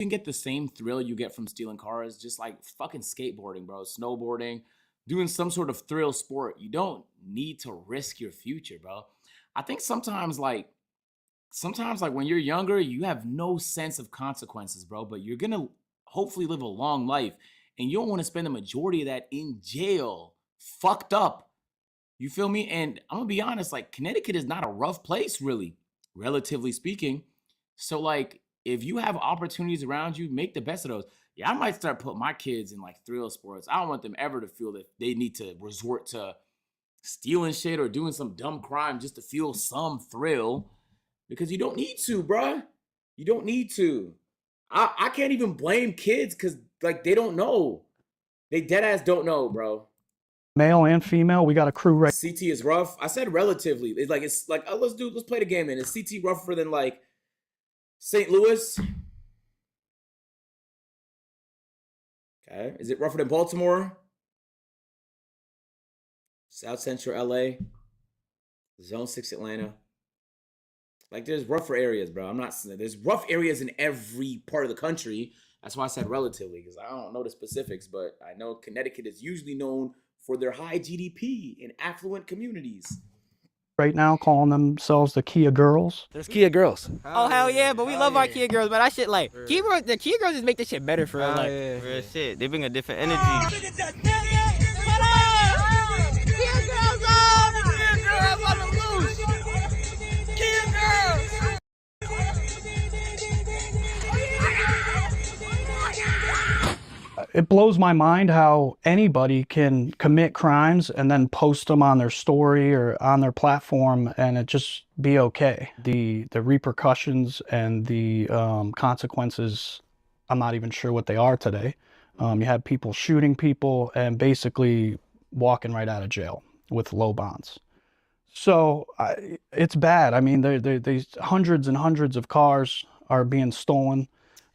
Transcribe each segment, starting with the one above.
You can get the same thrill you get from stealing cars, just like fucking skateboarding, bro, snowboarding, doing some sort of thrill sport. You don't need to risk your future, bro. I think sometimes like when you're younger, you have no sense of consequences, bro, but you're gonna hopefully live a long life and you don't want to spend the majority of that in jail, fucked up. You feel me? And I'm gonna be honest, like Connecticut is not a rough place, really, relatively speaking. So, like, if you have opportunities around you, make the best of those. Yeah, I might start putting my kids in like thrill sports. I don't want them ever to feel that they need to resort to stealing shit or doing some dumb crime just to feel some thrill because you don't need to, bruh. You don't need to. I can't even blame kids because like they don't know. They dead ass don't know, bro. Male and female, we got a crew right. CT is rough. I said relatively. It's like let's play the game then. Is CT rougher than like St. Louis? Okay. Is it rougher than Baltimore? South Central LA? Zone 6 Atlanta? Like there's rougher areas, bro. There's rough areas in every part of the country. That's why I said relatively, because I don't know the specifics, but I know Connecticut is usually known for their high GDP in affluent communities. Right now, calling themselves the Kia Girls. There's Kia Girls. Oh hell yeah, but we love our Kia Girls, but that shit like the Kia Girls just make this shit better for real. Like real shit. They bring a different energy. It blows my mind how anybody can commit crimes and then post them on their story or on their platform and it just be okay. The repercussions and the consequences, I'm not even sure what they are today. You have people shooting people and basically walking right out of jail with low bonds. So it's bad. I mean, there's hundreds and hundreds of cars are being stolen.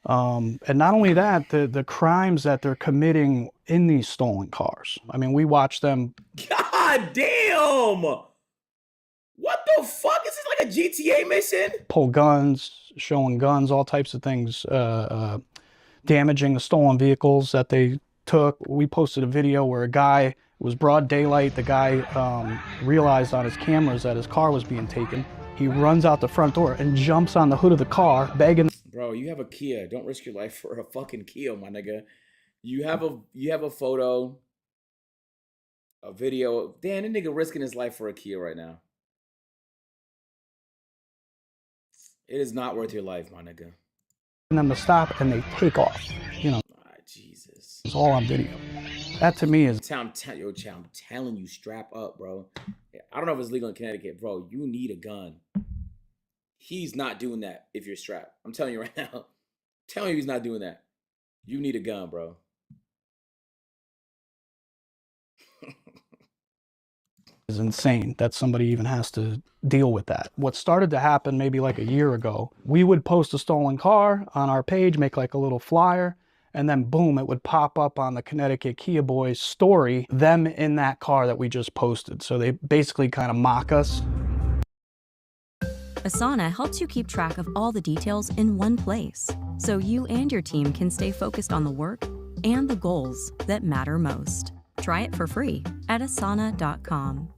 And not only that, the crimes that they're committing in these stolen cars. I mean, we watch them. God damn! What the fuck? Is this like a GTA mission? Pull guns, showing guns, all types of things, damaging the stolen vehicles that they took. We posted a video where a guy, it was broad daylight, the guy realized on his cameras that his car was being taken. He runs out the front door and jumps on the hood of the car, begging. Bro, you have a Kia. Don't risk your life for a fucking Kia, my nigga. You have a photo, a video. Damn, that nigga risking his life for a Kia right now. It is not worth your life, my nigga. Them to stop and they take off. You know. Jesus. It's all on video. That to me is. I'm telling you, strap up, bro. I don't know if it's legal in Connecticut, bro. You need a gun. He's not doing that if you're strapped. I'm telling you right now. I'm telling you he's not doing that. You need a gun, bro. Is insane that somebody even has to deal with that. What started to happen maybe like a year ago, we would post a stolen car on our page, make like a little flyer, and then boom, it would pop up on the Connecticut Kia Boys story, them in that car that we just posted. So they basically kind of mock us. Asana helps you keep track of all the details in one place, so you and your team can stay focused on the work and the goals that matter most. Try it for free at asana.com.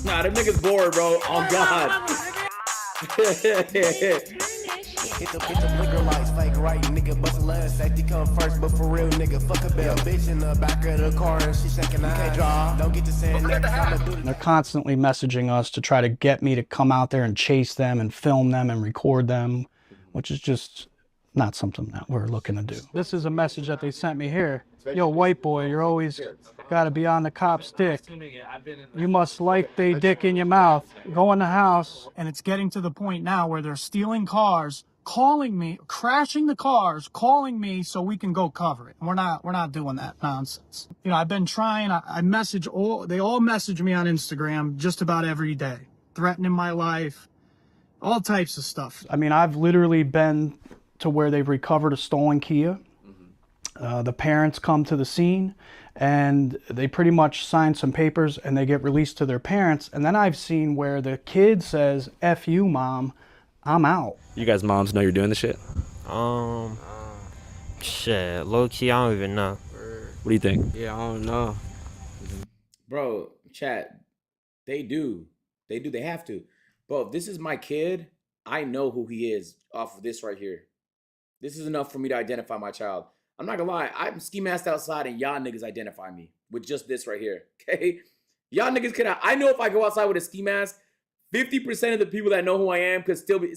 Nah, them niggas bored, bro. Oh, God. Hit the liquor lights, fake right, nigga, bust love, safety come first, but for real, nigga, fuck a bell, bitch in the back of the car, and she shaking, I can't draw, don't get to saying that. They're constantly messaging us to try to get me to come out there and chase them and film them and record them, which is just not something that we're looking to do. This is a message that they sent me here. Yo, white boy, you're always got to be on the cop's dick. You must like they dick in your mouth. Go in the house. And it's getting to the point now where they're stealing cars, calling me, crashing the cars, calling me so we can go cover it. We're not doing that nonsense. You know, I've been trying, they all message me on Instagram just about every day, threatening my life, all types of stuff. I mean, I've literally been to where they've recovered a stolen Kia. The parents come to the scene and they pretty much sign some papers and they get released to their parents. And then I've seen where the kid says, "F you, mom, I'm out." You guys' moms know you're doing this shit? Shit, low key, I don't even know. What do you think? Yeah, I don't know. Bro, chat, they do. They have to. Bro, if this is my kid, I know who he is off of this right here. This is enough for me to identify my child. I'm not gonna lie, I'm ski masked outside and y'all niggas identify me with just this right here, okay? Y'all niggas could, I know if I go outside with a ski mask, 50% of the people that know who I am could still be,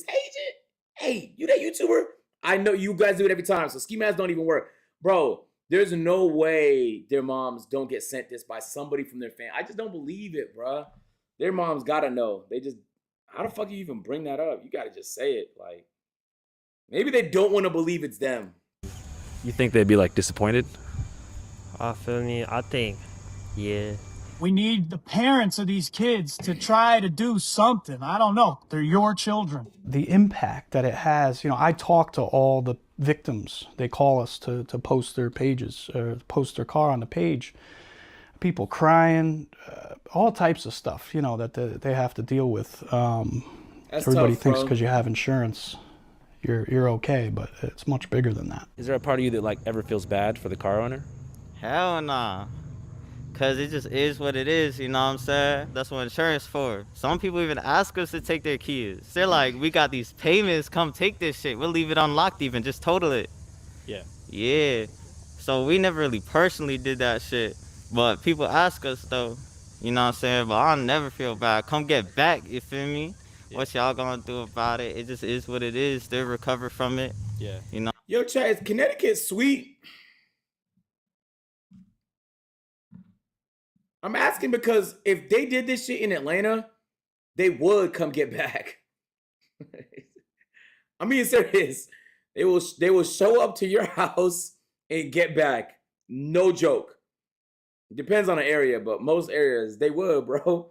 hey, you that YouTuber? I know you guys do it every time, so ski masks don't even work. Bro, there's no way their moms don't get sent this by somebody from their family. I just don't believe it, bro. Their moms gotta know. They just, how the fuck do you even bring that up? You gotta just say it. Like, maybe they don't want to believe it's them. You think they'd be like disappointed? I feel me. I think, yeah. We need the parents of these kids to try to do something. I don't know. They're your children. The impact that it has, you know, I talk to all the victims. They call us to post their pages, or post their car on the page. People crying, all types of stuff, you know, that they have to deal with. Everybody tough, thinks bro. because you have insurance, you're okay, but it's much bigger than that. Is there a part of you that like ever feels bad for the car owner? Hell nah. Cause it just is what it is, you know what I'm saying? That's what insurance for. Some people even ask us to take their keys. They're like, we got these payments, come take this shit. We'll leave it unlocked even, just total it. Yeah. Yeah. So we never really personally did that shit. But people ask us though, you know what I'm saying? But I'll never feel bad. Come get back, you feel me? Yeah. What y'all gonna do about it? It just is what it is. They'll recover from it. Yeah. You know? Yo, chat, is Connecticut sweet? I'm asking because if they did this shit in Atlanta, they would come get back. I'm being serious. They will show up to your house and get back. No joke. It depends on the area, but most areas they would, bro.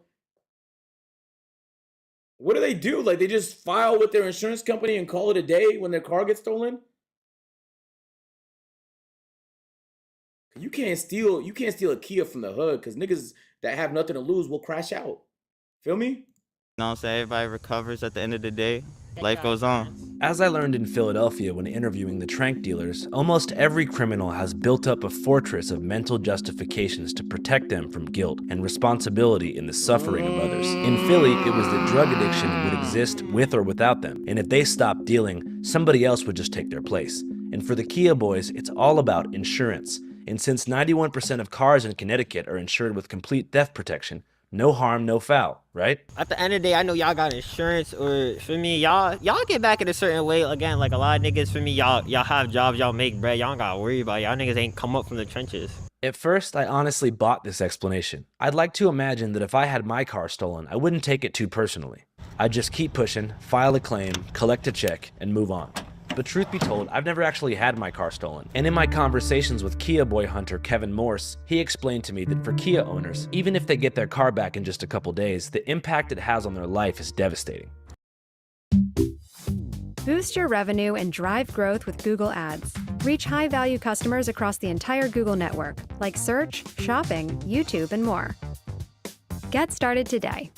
What do they do? Like, they just file with their insurance company and call it a day when their car gets stolen? You can't steal a Kia from the hood because niggas that have nothing to lose will crash out. Feel me? You know what I'm saying? Everybody recovers at the end of the day. Life goes on. As I learned in Philadelphia when interviewing the trank dealers, almost every criminal has built up a fortress of mental justifications to protect them from guilt and responsibility in the suffering of others. In Philly, it was that drug addiction would exist with or without them, and if they stopped dealing, somebody else would just take their place. And for the Kia boys, it's all about insurance. And since 91% of cars in Connecticut are insured with complete theft protection, no harm, no foul, right? At the end of the day, I know y'all got insurance, or for me, y'all get back in a certain way. Again, like a lot of niggas, for me, y'all have jobs, y'all make bread, y'all don't gotta worry about it. Y'all niggas ain't come up from the trenches. At first, I honestly bought this explanation. I'd like to imagine that if I had my car stolen, I wouldn't take it too personally. I'd just keep pushing, file a claim, collect a check, and move on. But truth be told, I've never actually had my car stolen. And in my conversations with Kia boy hunter Kevin Morse, he explained to me that for Kia owners, even if they get their car back in just a couple days, the impact it has on their life is devastating. Boost your revenue and drive growth with Google Ads. Reach high-value customers across the entire Google network, like search, shopping, YouTube, and more. Get started today.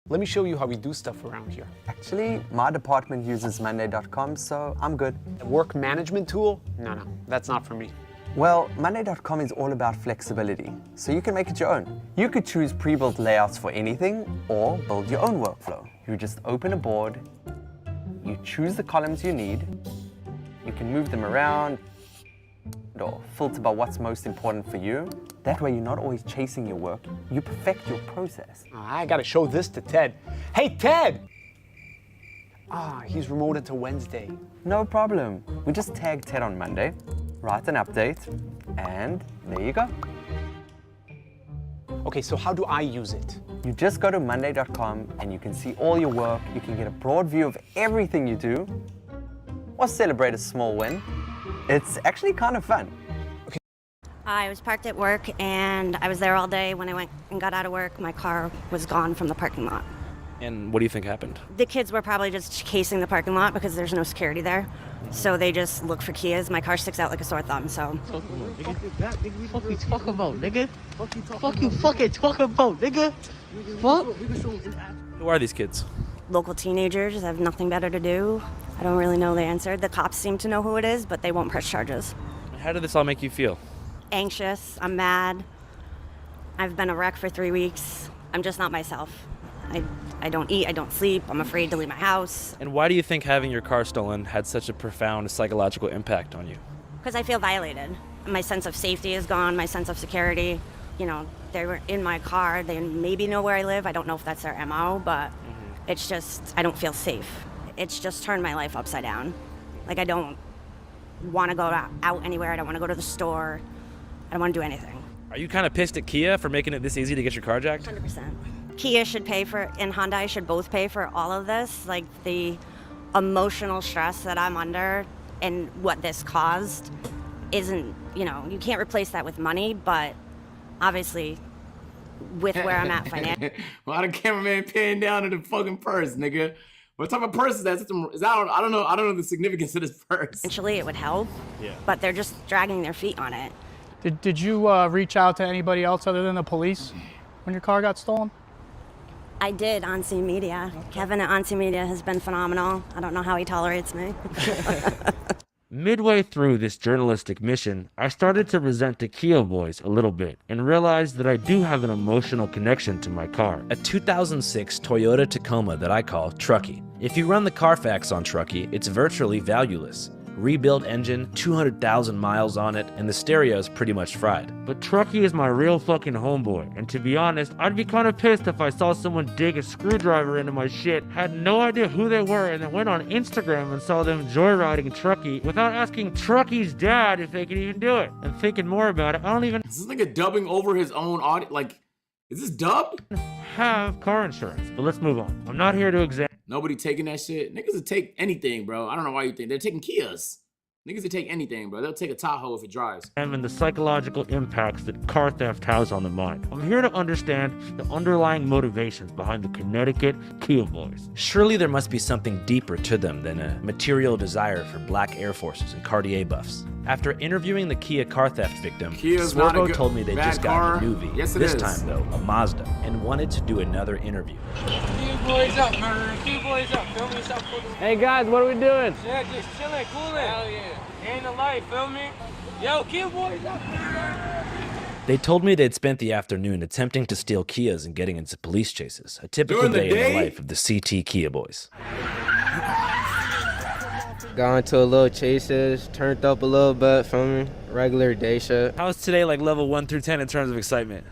Let me show you how we do stuff around here. Actually, my department uses Monday.com, so I'm good. A work management tool? No, that's not for me. Well, Monday.com is all about flexibility, so you can make it your own. You could choose pre-built layouts for anything, or build your own workflow. You just open a board, you choose the columns you need, you can move them around, or filter by what's most important for you. That way you're not always chasing your work, you perfect your process. I gotta show this to Ted. Hey, Ted! He's remoted to Wednesday. No problem. We just tag Ted on Monday, write an update, and there you go. Okay, so how do I use it? You just go to Monday.com and you can see all your work, you can get a broad view of everything you do, or celebrate a small win. It's actually kind of fun. I was parked at work, and I was there all day. When I went and got out of work, my car was gone from the parking lot. And what do you think happened? The kids were probably just casing the parking lot because there's no security there. So they just look for Kias. My car sticks out like a sore thumb, so. Fuck you talking about, nigga? Fuck you fucking talking about, nigga? Fuck? Who are these kids? Local teenagers have nothing better to do. I don't really know the answer. The cops seem to know who it is, but they won't press charges. How did this all make you feel? Anxious. I'm mad. I've been a wreck for 3 weeks. I'm just not myself. I don't eat, I don't sleep, I'm afraid to leave my house. And why do you think having your car stolen had such a profound psychological impact on you? Because I feel violated. My sense of safety is gone, my sense of security. You know, they were in my car, they maybe know where I live. I don't know if that's their MO, but it's just, I don't feel safe. It's just turned my life upside down. Like, I don't want to go out anywhere, I don't want to go to the store, I don't want to do anything. Are you kind of pissed at Kia for making it this easy to get your car jacked? 100%. Kia should pay for, and Hyundai should both pay for all of this. Like, the emotional stress that I'm under and what this caused isn't, you know, you can't replace that with money, but obviously with where I'm at financially. Why the cameraman paying down to the fucking purse, nigga? What type of purse is that? I don't know the significance of this purse. Eventually it would help, but they're just dragging their feet on it. Did you reach out to anybody else other than the police when your car got stolen? I did, On Scene Media. Kevin at On Scene Media has been phenomenal. I don't know how he tolerates me. Midway through this journalistic mission, I started to resent the Kia boys a little bit and realized that I do have an emotional connection to my car. A 2006 Toyota Tacoma that I call Truckee. If you run the Carfax on Truckee, it's virtually valueless. Rebuilt engine, 200,000 miles on it, and the stereo's pretty much fried. But Truckee is my real fucking homeboy, and to be honest, I'd be kind of pissed if I saw someone dig a screwdriver into my shit, had no idea who they were, and then went on Instagram and saw them joyriding Truckee without asking Truckee's dad if they could even do it. And thinking more about it, I don't even Is this nigga dubbing over his own audio? Like, is this dubbed? have car insurance, but let's move on. I'm not here to examine. Nobody taking that shit. Niggas will take anything, bro. I don't know why you think they're taking Kias. Niggas will take anything, bro. They'll take a Tahoe if it drives. And the psychological impacts that car theft has on the mind. I'm here to understand the underlying motivations behind the Connecticut Kia boys. Surely there must be something deeper to them than a material desire for black Air Forces and Cartier buffs. After interviewing the Kia car theft victim, Swervo told me they just got a new V. Yes, it this is. time, though, a Mazda, and wanted to do another interview. Kia boys up, man. Kia boys up. Feel me? Stop putting. Hey guys, what are we doing? Yeah, just chilling, cooling. Hell yeah. Ain't the life, feel me? Yo, Kia boys up. They told me they'd spent the afternoon attempting to steal Kias and getting into police chases. A typical day in the life of the CT Kia boys. Got into a little chases, turned up a little bit, feel me? Regular day shit. How's today like level 1 through 10 in terms of excitement?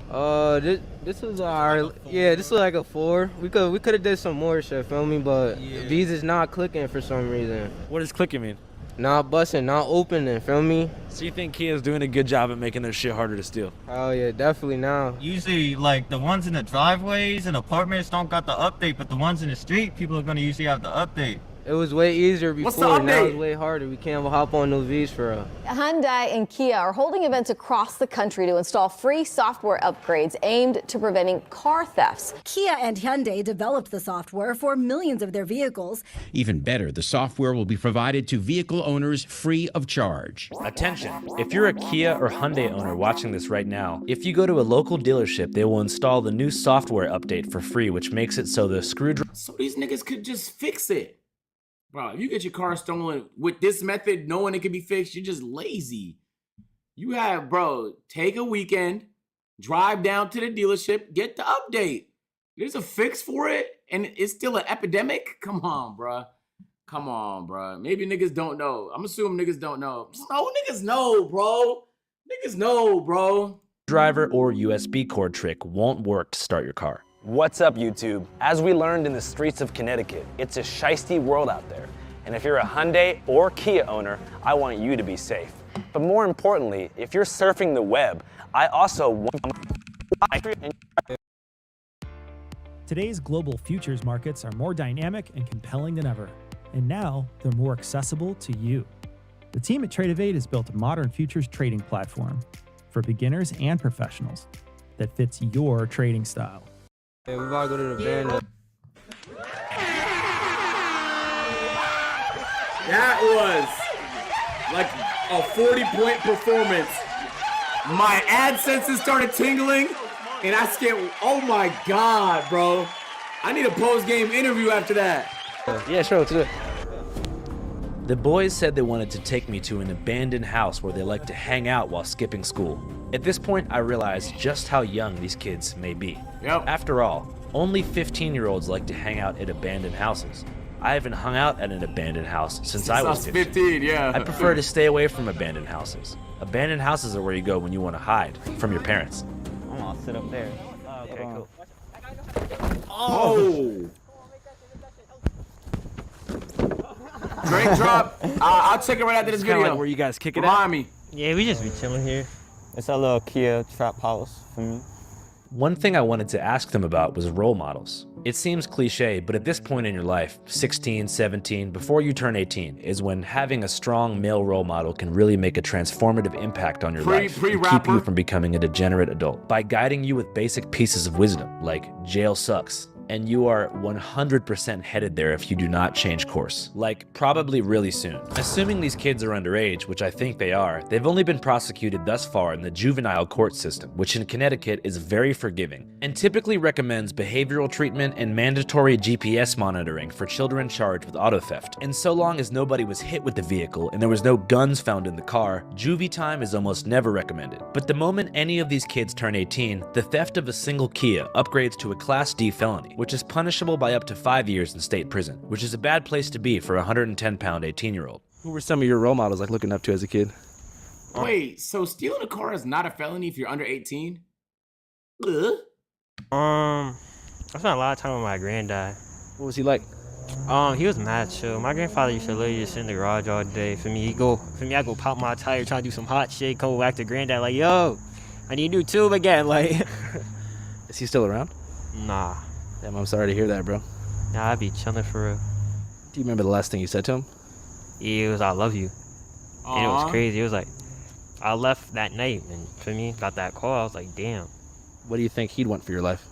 This was this was like a 4. We could have did some more shit, feel me? But these is not clicking for some reason. What does clicking mean? Not busting, not opening, feel me? So you think Kia's doing a good job at making their shit harder to steal? Oh yeah, definitely now. Usually, like, the ones in the driveways and apartments don't got the update, but the ones in the street, people are gonna usually have the update. It was way easier What's the before, now update? it's way harder. We can't hop on no V's for real. Hyundai and Kia are holding events across the country to install free software upgrades aimed to preventing car thefts. Kia and Hyundai developed the software for millions of their vehicles. Even better, the software will be provided to vehicle owners free of charge. Attention! If you're a Kia or Hyundai owner watching this right now, if you go to a local dealership, they will install the new software update for free, which makes it so the screwdriver... So these niggas could just fix it. Bro, if you get your car stolen with this method, knowing it can be fixed, you're just lazy. You have, bro, take a weekend, drive down to the dealership, get the update. There's a fix for it, and it's still an epidemic? Come on, bro. Come on, bro. Maybe niggas don't know. I'm assuming niggas don't know. No, niggas know, bro. Niggas know, bro. Driver or USB cord trick won't work to start your car. What's up, YouTube? As we learned in the streets of Connecticut, it's a shiesty world out there. And if you're a Hyundai or Kia owner, I want you to be safe. But more importantly, if you're surfing the web, I also want... Today's global futures markets are more dynamic and compelling than ever. And now they're more accessible to you. The team at Trade of 8 has built a modern futures trading platform for beginners and professionals that fits your trading style. Yeah, we gotta go to the band. That was like a 40-point performance. My ad senses started tingling, and I scared. Oh my God, bro. I need a post-game interview after that. Yeah, sure, let's do it. The boys said they wanted to take me to an abandoned house where they like to hang out while skipping school. At this point, I realized just how young these kids may be. Yep. After all, only 15-year-olds like to hang out at abandoned houses. I haven't hung out at an abandoned house since I was 15. Yeah. I prefer to stay away from abandoned houses. Abandoned houses are where you go when you want to hide from your parents. I'm gonna sit up there. Okay, cool. Oh! Drink drop. I'll check it right after this It's kinda video. like where you guys kick it Remind at? me. Yeah, we just be chilling here. It's a little Kia trap house for me. One thing I wanted to ask them about was role models. It seems cliche, but at this point in your life, 16, 17, before you turn 18, is when having a strong male role model can really make a transformative impact on your life and keep you from becoming a degenerate adult. By guiding you with basic pieces of wisdom, like jail sucks, and you are 100% headed there if you do not change course. Like, probably really soon. Assuming these kids are underage, which I think they are, they've only been prosecuted thus far in the juvenile court system, which in Connecticut is very forgiving, and typically recommends behavioral treatment and mandatory GPS monitoring for children charged with auto theft. And so long as nobody was hit with the vehicle and there was no guns found in the car, juvie time is almost never recommended. But the moment any of these kids turn 18, the theft of a single Kia upgrades to a Class D felony, which is punishable by up to 5 years in state prison, which is a bad place to be for a 110-pound 18-year-old. Who were some of your role models like looking up to as a kid? Wait, so stealing a car is not a felony if you're under 18? Ugh. I spent a lot of time with my granddad. What was he like? He was mad chill. My grandfather used to literally just sit in the garage all day. I go pop my tire, try to do some hot shit, come back to granddad like, yo, I need a new tube again. Like, Is he still around? Nah. Damn, I'm sorry to hear that, bro. Nah, I be chilling for real. Do you remember the last thing you said to him? Yeah, it was I love you. And it was Aw. crazy. It was like, I left that night and for me, got that call. I was like, damn. What do you think he'd want for your life?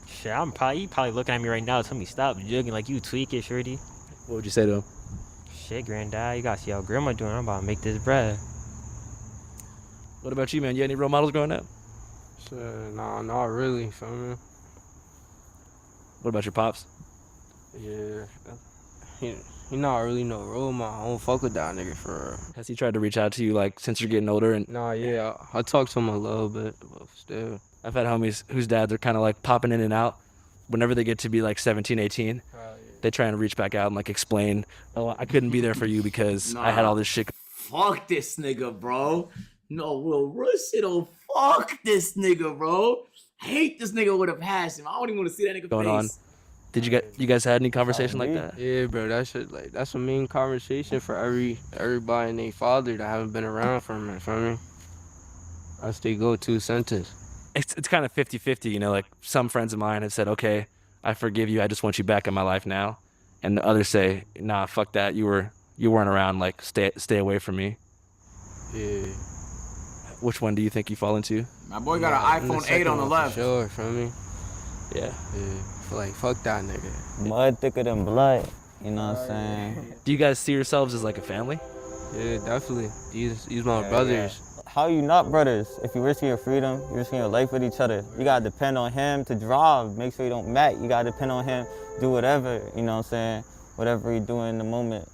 Shit, he probably looking at me right now telling me stop jugging like you tweak it, shorty. What would you say to him? Shit, granddad, you gotta see how grandma doing. I'm about to make this bread. What about you, man? You had any role models growing up? Shit, nah, not really, feel me? What about your pops? Yeah, he not really no role model. I don't fuck with that nigga for real. Has he tried to reach out to you like since you're getting older? And Nah, yeah, I talked to him a little bit, but still. I've had homies whose dads are kind of like popping in and out. Whenever they get to be like 17, 18, they try and reach back out and like explain, oh, I couldn't be there for you because I had all this shit. Fuck this nigga, bro. No, real shit. Oh, fuck this nigga, bro. I hate this nigga with a passion. I don't even want to see that nigga Going face. on. Did you guys had any conversation like that? Yeah, bro, that shit like that's a main conversation for everybody and their father that haven't been around for me. Feel me? That's their go-to sentence. It's kind of 50-50, you know, like some friends of mine have said, okay, I forgive you, I just want you back in my life now. And the others say, nah, fuck that, you weren't around, like stay away from me. Yeah. Which one do you think you fall into? My boy got an iPhone 8 on the left. Sure, feel me? Yeah. Like, fuck that nigga. Mud thicker than blood, you know what I'm saying? Do you guys see yourselves as like a family? Yeah, definitely. These my brothers. How you not brothers? If you're risking your freedom, you're risking your life with each other. You gotta depend on him to drive, make sure you don't mac. You gotta depend on him, do whatever, you know what I'm saying? Whatever he doing in the moment.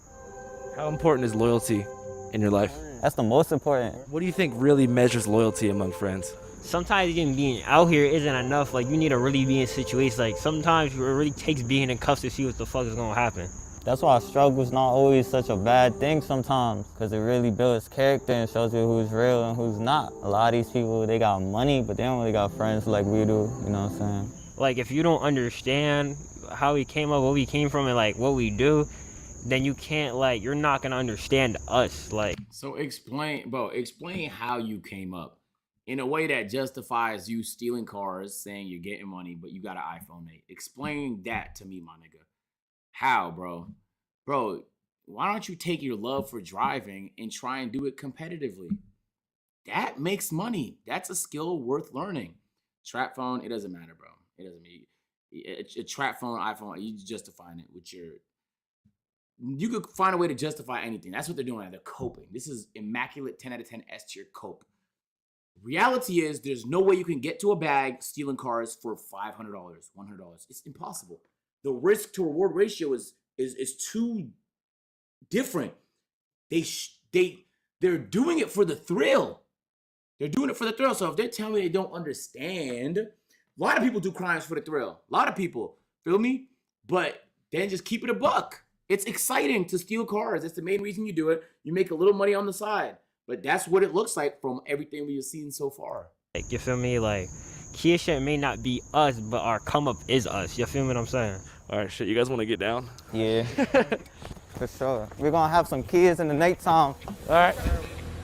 How important is loyalty in your life? That's the most important. What do you think really measures loyalty among friends? Sometimes even being out here isn't enough. Like, you need to really be in situations. Like, sometimes it really takes being in cuffs to see what the fuck is gonna happen. That's why struggle's not always such a bad thing sometimes, because it really builds character and shows you who's real and who's not. A lot of these people, they got money, but they don't really got friends like we do, you know what I'm saying? Like, if you don't understand how we came up, what we came from, and like what we do, then you can't, like, you're not gonna understand us. Like, So explain how you came up in a way that justifies you stealing cars, saying you're getting money, but you got an iPhone 8. Explain that to me, my nigga. How, bro? Bro, why don't you take your love for driving and try and do it competitively? That makes money. That's a skill worth learning. Trap phone, it doesn't matter, bro. It doesn't mean a trap phone, iPhone, you justifying it with your. You could find a way to justify anything. That's what they're doing. They're coping. This is immaculate 10 out of 10 S tier cope. Reality is there's no way you can get to a bag stealing cars for $500, $100. It's impossible. The risk to reward ratio is too different. They're doing it for the thrill. They're doing it for the thrill. So if they're telling me they don't understand, a lot of people do crimes for the thrill. A lot of people, feel me? But then just keep it a buck. It's exciting to steal cars. That's the main reason you do it. You make a little money on the side. But that's what it looks like from everything we've seen so far. Like, you feel me? Like, Kia shit may not be us, but our come up is us. You feel me what I'm saying? All right, shit, you guys want to get down? Yeah, for sure. We're gonna have some kids in the nighttime. All right.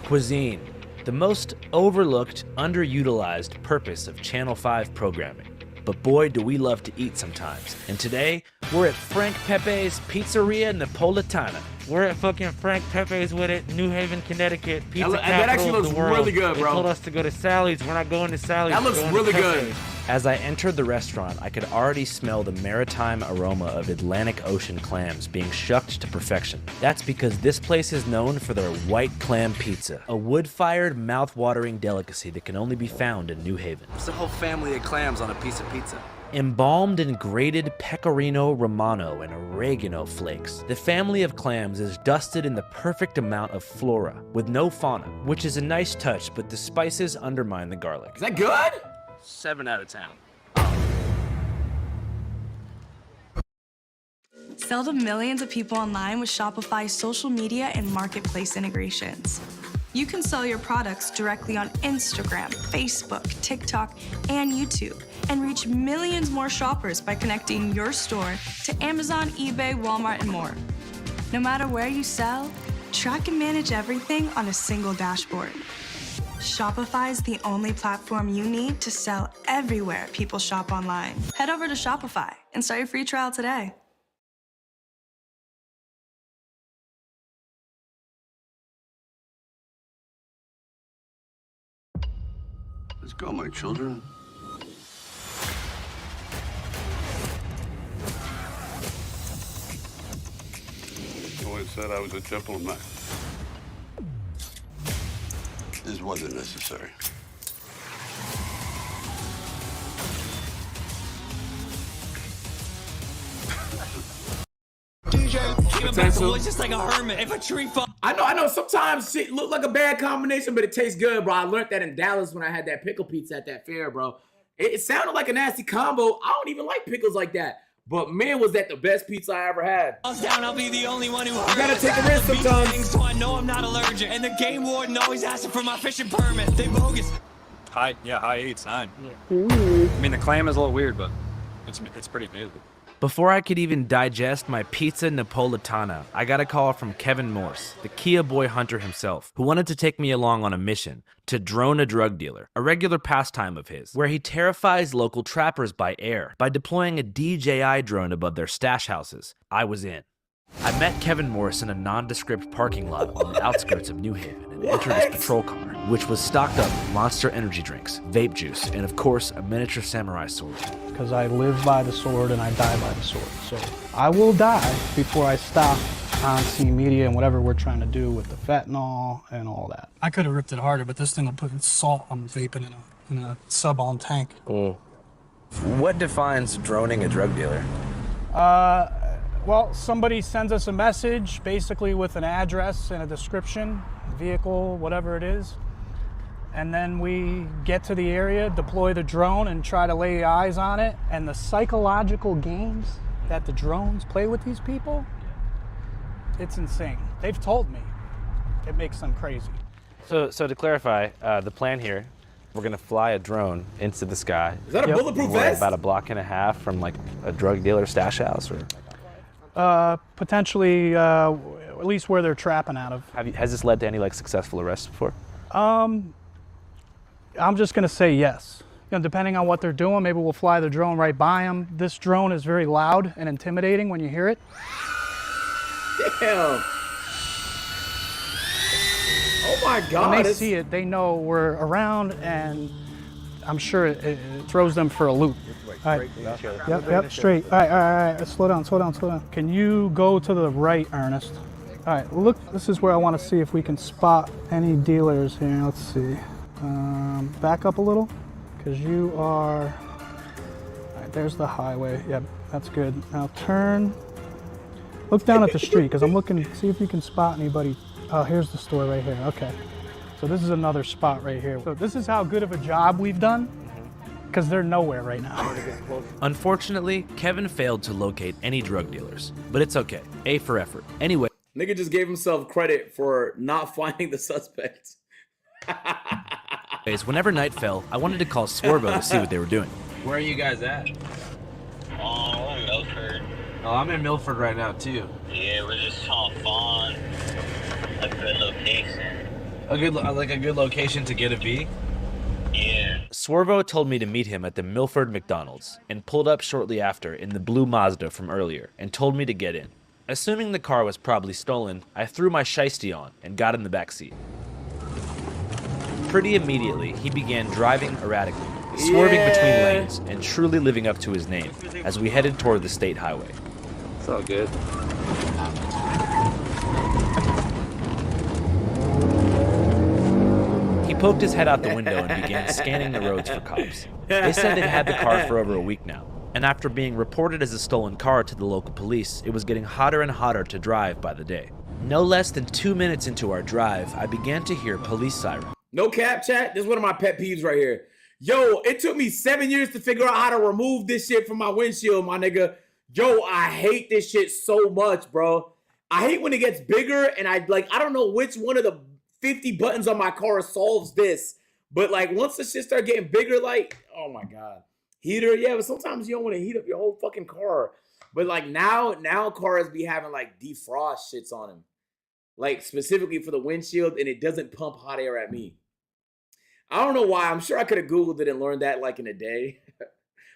Cuisine, the most overlooked, underutilized purpose of Channel 5 programming. But boy, do we love to eat sometimes. And today, we're at Frank Pepe's Pizzeria Napolitana. We're at fucking Frank Pepe's with it, New Haven, Connecticut. Pizza that actually looks really good, bro. They told us to go to Sally's. We're not going to Sally's. That looks really good. As I entered the restaurant, I could already smell the maritime aroma of Atlantic Ocean clams being shucked to perfection. That's because this place is known for their white clam pizza, a wood-fired, mouth-watering delicacy that can only be found in New Haven. It's a whole family of clams on a piece of pizza. Embalmed in grated pecorino romano and oregano flakes, the family of clams is dusted in the perfect amount of flora, with no fauna, which is a nice touch, but the spices undermine the garlic. Is that good? 7 out of 10. Sell to millions of people online with Shopify's social media and marketplace integrations. You can sell your products directly on Instagram, Facebook, TikTok, and YouTube, and reach millions more shoppers by connecting your store to Amazon, eBay, Walmart, and more. No matter where you sell, track and manage everything on a single dashboard. Shopify is the only platform you need to sell everywhere people shop online. Head over to Shopify and start your free trial today. Let's go, my children. You always said I was a gentleman. This wasn't necessary. Potential. Just like a hermit. If a tree falls. I know. Sometimes shit look like a bad combination, but it tastes good, bro. I learned that in Dallas when I had that pickle pizza at that fair, bro. It sounded like a nasty combo. I don't even like pickles like that. But man, was that the best pizza I ever had. Down, I'll be the only one who heard. You gotta take a risk sometimes. So I know I'm not allergic. And the game warden always asking for my fishing permit. They bogus. High 8's 9. I mean, the clam is a little weird, but it's pretty good. Before I could even digest my pizza Napolitana, I got a call from Kevin Morse, the Kia boy hunter himself, who wanted to take me along on a mission to drone a drug dealer, a regular pastime of his, where he terrifies local trappers by air by deploying a DJI drone above their stash houses. I was in. I met Kevin Morse in a nondescript parking lot on the outskirts of New Haven and entered his patrol car, which was stocked up with Monster energy drinks, vape juice, and of course, a miniature samurai sword. Because I live by the sword and I die by the sword. So I will die before I stop on scene media and whatever we're trying to do with the fentanyl and all that. I could have ripped it harder, but this thing will put salt on vaping in a sub-on tank. What defines droning a drug dealer? Well, somebody sends us a message, basically with an address and a description, vehicle, whatever it is. And then we get to the area, deploy the drone, and try to lay eyes on it. And the psychological games that the drones play with these people, it's insane. They've told me. It makes them crazy. So to clarify, the plan here, we're gonna fly a drone into the sky. Is that a bulletproof We're vest? about a block and a half from like a drug dealer stash house, or? Potentially, at least where they're trapping out of. Has this led to any like successful arrests before? I'm just gonna say yes. You know, depending on what they're doing, maybe we'll fly the drone right by them. This drone is very loud and intimidating when you hear it. Damn. Oh my God. When they see it, they know we're around, and I'm sure it throws them for a loop. All right. Yep, straight. All right. Slow down. Can you go to the right, Ernest? All right, look, this is where I want to see if we can spot any dealers here. Let's see. Back up a little, because you are... All right, there's the highway. Yep, that's good. Now turn. Look down at the street, because I'm looking to see if you can spot anybody. Oh, here's the store right here. Okay. So this is another spot right here. So this is how good of a job we've done, because they're nowhere right now. Unfortunately, Kevin failed to locate any drug dealers, but it's okay. A for effort. Anyway. Nigga just gave himself credit for not finding the suspect. Whenever night fell, I wanted to call Swervo to see what they were doing. Where are you guys at? Oh, I'm in Milford. Oh, I'm in Milford right now too. Yeah, we're just trying to find a good location. A good location to get a V? Yeah. Swervo told me to meet him at the Milford McDonald's and pulled up shortly after in the blue Mazda from earlier and told me to get in. Assuming the car was probably stolen, I threw my shiesty on and got in the back seat. Pretty immediately, he began driving erratically, swerving between lanes and truly living up to his name as we headed toward the state highway. It's all good. He poked his head out the window and began scanning the roads for cops. They said they'd had the car for over a week now, and after being reported as a stolen car to the local police, it was getting hotter and hotter to drive by the day. No less than 2 minutes into our drive, I began to hear police sirens. No cap, chat. This is one of my pet peeves right here. Yo, it took me 7 years to figure out how to remove this shit from my windshield, my nigga. Yo, I hate this shit so much, bro. I hate when it gets bigger, and I don't know which one of the 50 buttons on my car solves this. But like once the shit start getting bigger, like, oh my God. Heater, yeah, but sometimes you don't want to heat up your whole fucking car. But like now cars be having like defrost shits on them. Like specifically for the windshield, and it doesn't pump hot air at me. I don't know why. I'm sure I could have Googled it and learned that like in a day.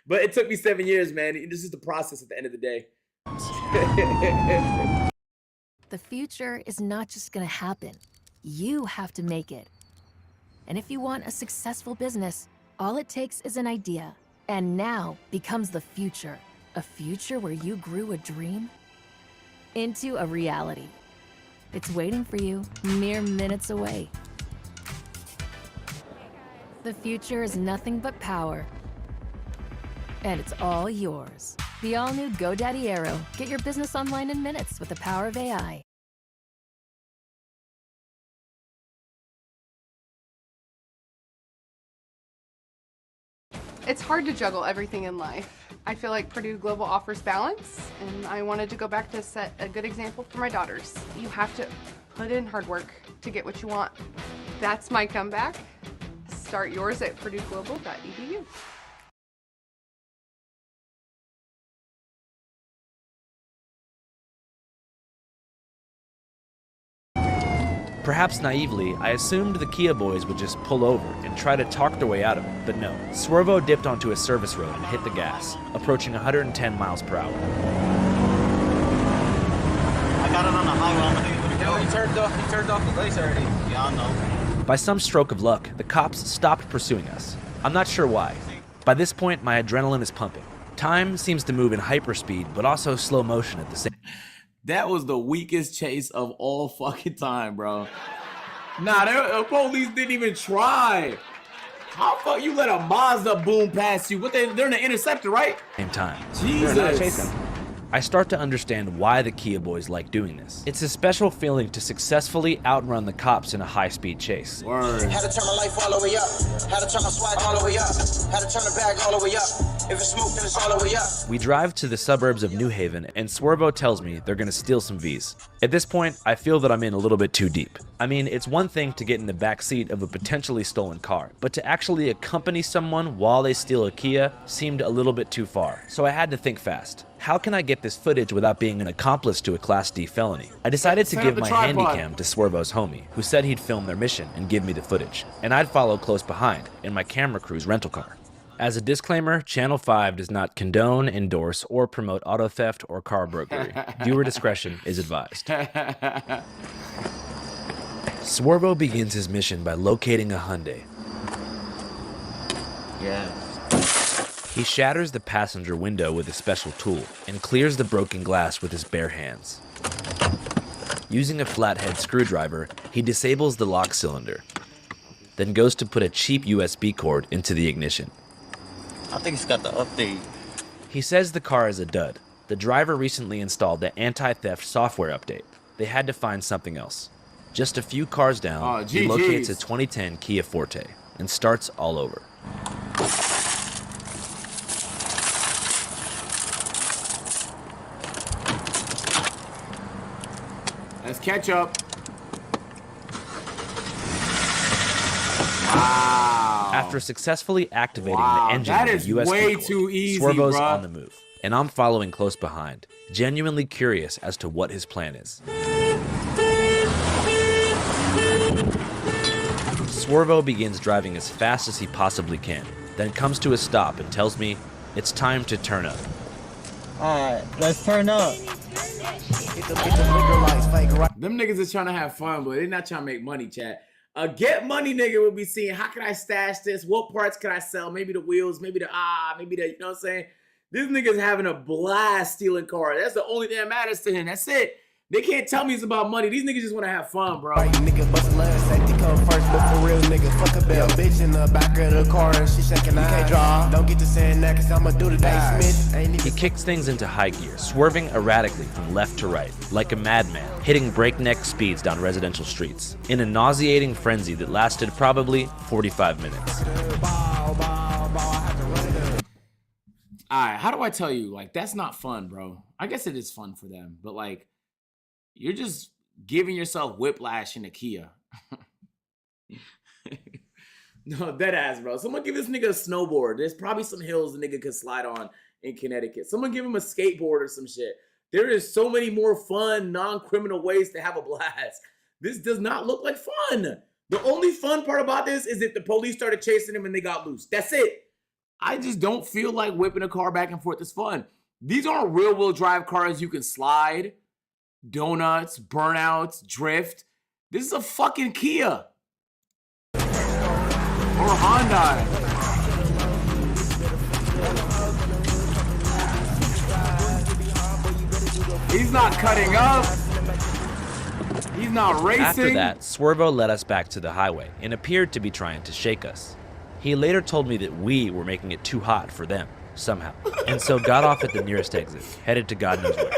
But it took me 7 years, man. This is the process at the end of the day. The future is not just gonna happen. You have to make it. And if you want a successful business, all it takes is an idea. And now becomes the future. A future where you grew a dream into a reality. It's waiting for you, mere minutes away. The future is nothing but power. And it's all yours. The all-new GoDaddy Aero. Get your business online in minutes with the power of AI. It's hard to juggle everything in life. I feel like Purdue Global offers balance, and I wanted to go back to set a good example for my daughters. You have to put in hard work to get what you want. That's my comeback. Start yours at purdueglobal.edu. Perhaps naively, I assumed the Kia boys would just pull over and try to talk their way out of it, but no. Swervo dipped onto a service road and hit the gas, approaching 110 miles per hour. I got it on the highway. Yo, he turned off the lights already. Yeah, I know. By some stroke of luck, the cops stopped pursuing us. I'm not sure why. By this point, my adrenaline is pumping. Time seems to move in hyperspeed, but also slow motion at the same. That was the weakest chase of all fucking time, bro. Nah, the police didn't even try. How fuck you let a Mazda boom past you? They're in the Interceptor, right? Same time. Jesus. I start to understand why the Kia boys like doing this. It's a special feeling to successfully outrun the cops in a high-speed chase. Word. Had to turn my life all the way up. Had to turn my swag all the way up. Had to turn the bag all the way up. If it's smoke, then it's all the way up. We drive to the suburbs of New Haven, and Swervo tells me they're gonna steal some Vs. At this point, I feel that I'm in a little bit too deep. I mean, it's one thing to get in the back seat of a potentially stolen car, but to actually accompany someone while they steal a Kia seemed a little bit too far. So I had to think fast. How can I get this footage without being an accomplice to a Class D felony? I decided to give my handycam to Swervo's homie, who said he'd film their mission and give me the footage, and I'd follow close behind in my camera crew's rental car. As a disclaimer, Channel 5 does not condone, endorse, or promote auto theft or car burglary. Viewer discretion is advised. Swervo begins his mission by locating a Hyundai. Yeah. He shatters the passenger window with a special tool and clears the broken glass with his bare hands. Using a flathead screwdriver, he disables the lock cylinder, then goes to put a cheap USB cord into the ignition. I think it's got the update. He says the car is a dud. The driver recently installed the anti-theft software update. They had to find something else. Just a few cars down, he locates a 2010 Kia Forte and starts all over. Let's catch up. Wow. After successfully activating the engine that with is a USB way cord, too easy, Swervo's bruh. on the move, and I'm following close behind, genuinely curious as to what his plan is. Swervo begins driving as fast as he possibly can, then comes to a stop and tells me it's time to turn up. Alright, let's turn up. Them niggas is trying to have fun, but they're not trying to make money, chat. A get money nigga will be seeing, how can I stash this? What parts can I sell? Maybe the wheels, maybe the maybe the, you know what I'm saying? This nigga's having a blast stealing cars. That's the only thing that matters to him. That's it. They can't tell me it's about money. These niggas just want to have fun, bro. Nigga bust love, safety come first, but for real nigga, fuck a bell bitch in the back of the car and she shaking eyes. You can't draw, don't get to saying that cause I'ma do the Dave Smith. He kicks things into high gear, swerving erratically from left to right, like a madman, hitting breakneck speeds down residential streets, in a nauseating frenzy that lasted probably 45 minutes. Alright, how do I tell you? Like, that's not fun, bro. I guess it is fun for them, but like, you're just giving yourself whiplash in a Kia. No, dead ass, bro. Someone give this nigga a snowboard. There's probably some hills the nigga could slide on in Connecticut. Someone give him a skateboard or some shit. There is so many more fun, non-criminal ways to have a blast. This does not look like fun. The only fun part about this is if the police started chasing him and they got loose. That's it. I just don't feel like whipping a car back and forth is fun. These aren't real-wheel drive cars you can slide. Donuts, burnouts, drift. This is a fucking Kia. Or Hyundai. He's not cutting up. He's not racing. After that, Swervo led us back to the highway and appeared to be trying to shake us. He later told me that we were making it too hot for them, somehow, and so got off at the nearest exit, headed to God knows where.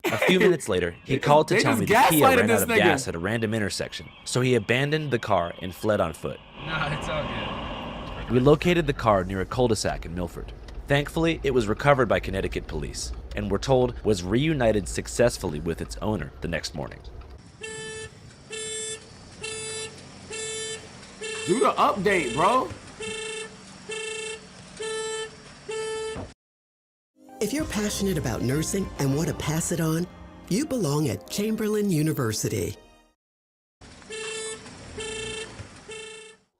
A few minutes later, he called to tell me the Kia ran out of gas at a random intersection, so he abandoned the car and fled on foot. No, it's all good. We located the car near a cul-de-sac in Milford. Thankfully, it was recovered by Connecticut police, and we're told was reunited successfully with its owner the next morning. Do the update, bro. If you're passionate about nursing and want to pass it on, you belong at Chamberlain University.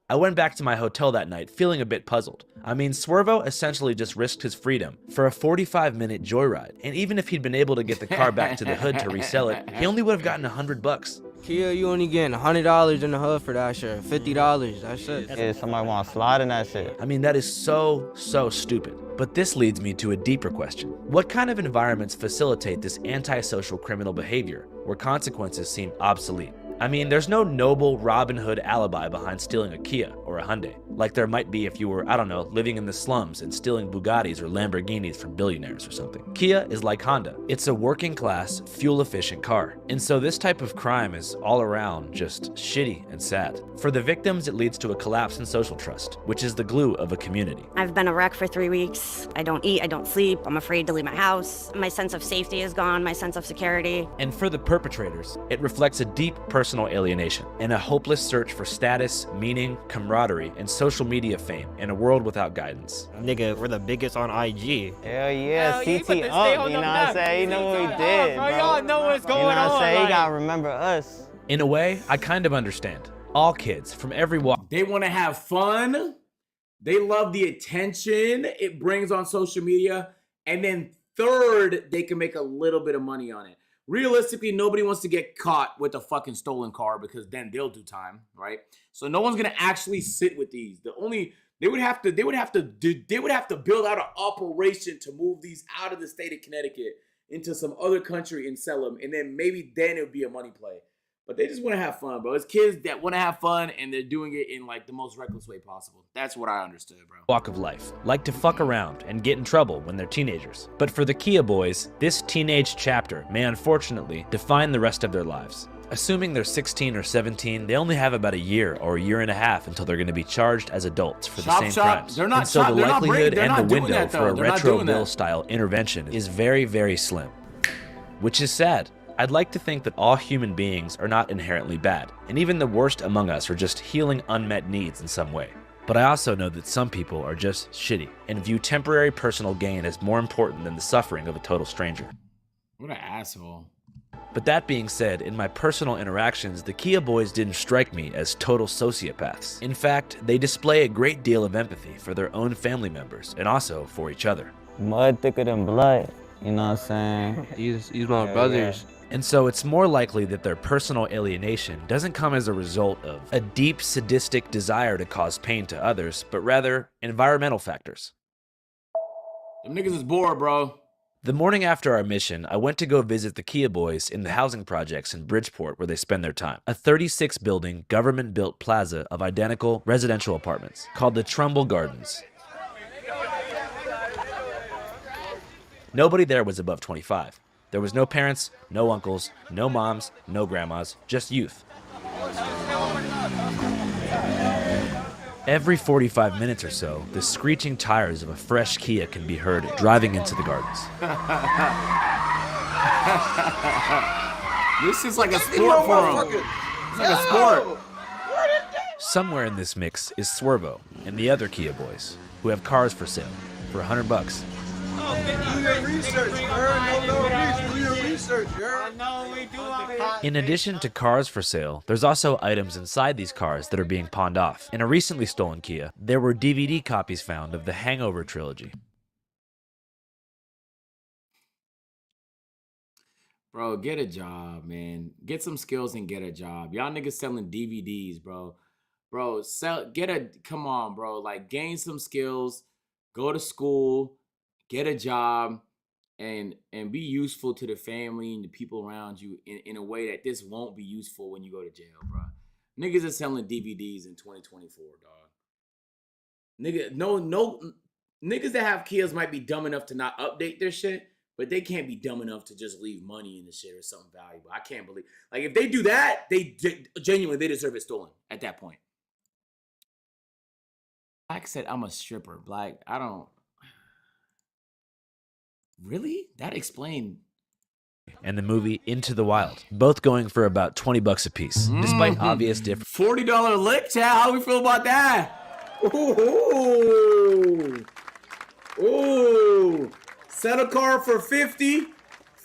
I went back to my hotel that night feeling a bit puzzled. I mean, Swervo essentially just risked his freedom for a 45-minute joyride, and even if he'd been able to get the car back to the hood to resell it, he only would have gotten $100. Kia, you only getting $100 in the hood for that shit. $50, that's it. Yeah, somebody want to slide in that shit. I mean, that is so stupid. But this leads me to a deeper question. What kind of environments facilitate this antisocial criminal behavior where consequences seem obsolete? I mean, there's no noble Robin Hood alibi behind stealing a Kia or a Hyundai, like there might be if you were, I don't know, living in the slums and stealing Bugattis or Lamborghinis from billionaires or something. Kia is like Honda. It's a working class, fuel-efficient car. And so this type of crime is all around just shitty and sad. For the victims, it leads to a collapse in social trust, which is the glue of a community. I've been a wreck for 3 weeks. I don't eat, I don't sleep, I'm afraid to leave my house. My sense of safety is gone, my sense of security. And for the perpetrators, it reflects a deep personal alienation and a hopeless search for status, meaning, camaraderie, and social media fame in a world without guidance. Nigga, we're the biggest on IG. Hell yeah, Hell, CT up, you know what I'm saying? You know what we did, bro. Y'all know what's going on. You know what I'm saying? You like- gotta remember us. In a way, I kind of understand. All kids from every walk. They want to have fun. They love the attention it brings on social media. And then third, they can make a little bit of money on it. Realistically, nobody wants to get caught with a fucking stolen car because then they'll do time, right? So no one's gonna actually sit with these. They would have to build out an operation to move these out of the state of Connecticut into some other country and sell them, and then it would be a money play. But they just want to have fun, bro. It's kids that want to have fun, and they're doing it in like the most reckless way possible. That's what I understood, bro. Walk of life, like to fuck around and get in trouble when they're teenagers. But for the Kia boys, this teenage chapter may unfortunately define the rest of their lives. Assuming they're 16 or 17, they only have about a year or a year and a half until they're going to be charged as adults for the same crimes. They're not and so the they're not likelihood they're and not the doing window that, for a though. They're not retro doing that. bill style intervention is very, very slim. Which is sad. I'd like to think that all human beings are not inherently bad, and even the worst among us are just healing unmet needs in some way. But I also know that some people are just shitty and view temporary personal gain as more important than the suffering of a total stranger. What an asshole. But that being said, in my personal interactions, the Kia boys didn't strike me as total sociopaths. In fact, they display a great deal of empathy for their own family members and also for each other. Mud thicker than blood, you know what I'm saying? These my brothers. And so it's more likely that their personal alienation doesn't come as a result of a deep sadistic desire to cause pain to others, but rather environmental factors. Them niggas is bored, bro. The morning after our mission, I went to go visit the Kia boys in the housing projects in Bridgeport where they spend their time. A 36-building, government-built plaza of identical residential apartments called the Trumbull Gardens. Nobody there was above 25. There was no parents, no uncles, no moms, no grandmas, just youth. Every 45 minutes or so, the screeching tires of a fresh Kia can be heard driving into the gardens. This is like a sport for them. It's like a sport. Somewhere in this mix is Swervo and the other Kia boys, who have cars for sale for $100. In addition to cars for sale, there's also items inside these cars that are being pawned off. In a recently stolen Kia, there were DVD copies found of the Hangover trilogy. Bro, get a job, man. Get some skills and get a job. Y'all niggas selling DVDs, bro. Bro, come on, bro. Like, gain some skills, go to school, get a job, and be useful to the family and the people around you in a way that this won't be useful when you go to jail, bro. Niggas are selling DVDs in 2024, dog. Niggas that have Kias might be dumb enough to not update their shit, but they can't be dumb enough to just leave money in the shit or something valuable. I can't believe. Like, if they do that, they deserve it stolen at that point. Black said, I'm a stripper. Black, I don't. Really? That explained. And the movie Into the Wild, both going for about $20 a piece, despite obvious differences. $40 lick, chat. How we feel about that? Ooh. Ooh. Sell a car for $50.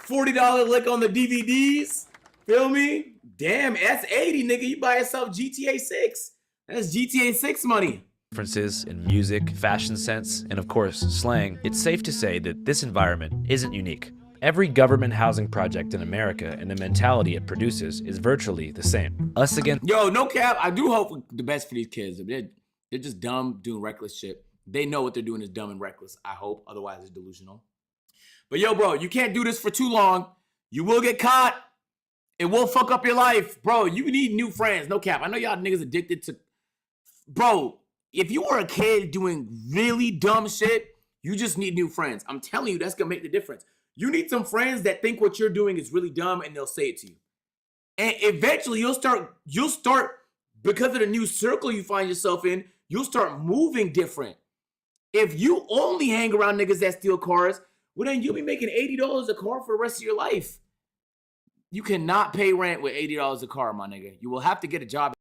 $40 lick on the DVDs. Feel me? Damn, that's 80, nigga. You buy yourself GTA 6. That's GTA 6 money. Differences in music, fashion sense, and of course, slang, it's safe to say that this environment isn't unique. Every government housing project in America and the mentality it produces is virtually the same. Us against... Yo, no cap. I do hope the best for these kids. They're just dumb, doing reckless shit. They know what they're doing is dumb and reckless, I hope. Otherwise, it's delusional. But yo, bro, you can't do this for too long. You will get caught. It will fuck up your life. Bro, you need new friends. No cap. I know y'all niggas addicted to... Bro... If you were a kid doing really dumb shit, you just need new friends. I'm telling you, that's gonna make the difference. You need some friends that think what you're doing is really dumb and they'll say it to you. And eventually you'll start, because of the new circle you find yourself in, you'll start moving different. If you only hang around niggas that steal cars, well then you'll be making $80 a car for the rest of your life. You cannot pay rent with $80 a car, my nigga. You will have to get a job.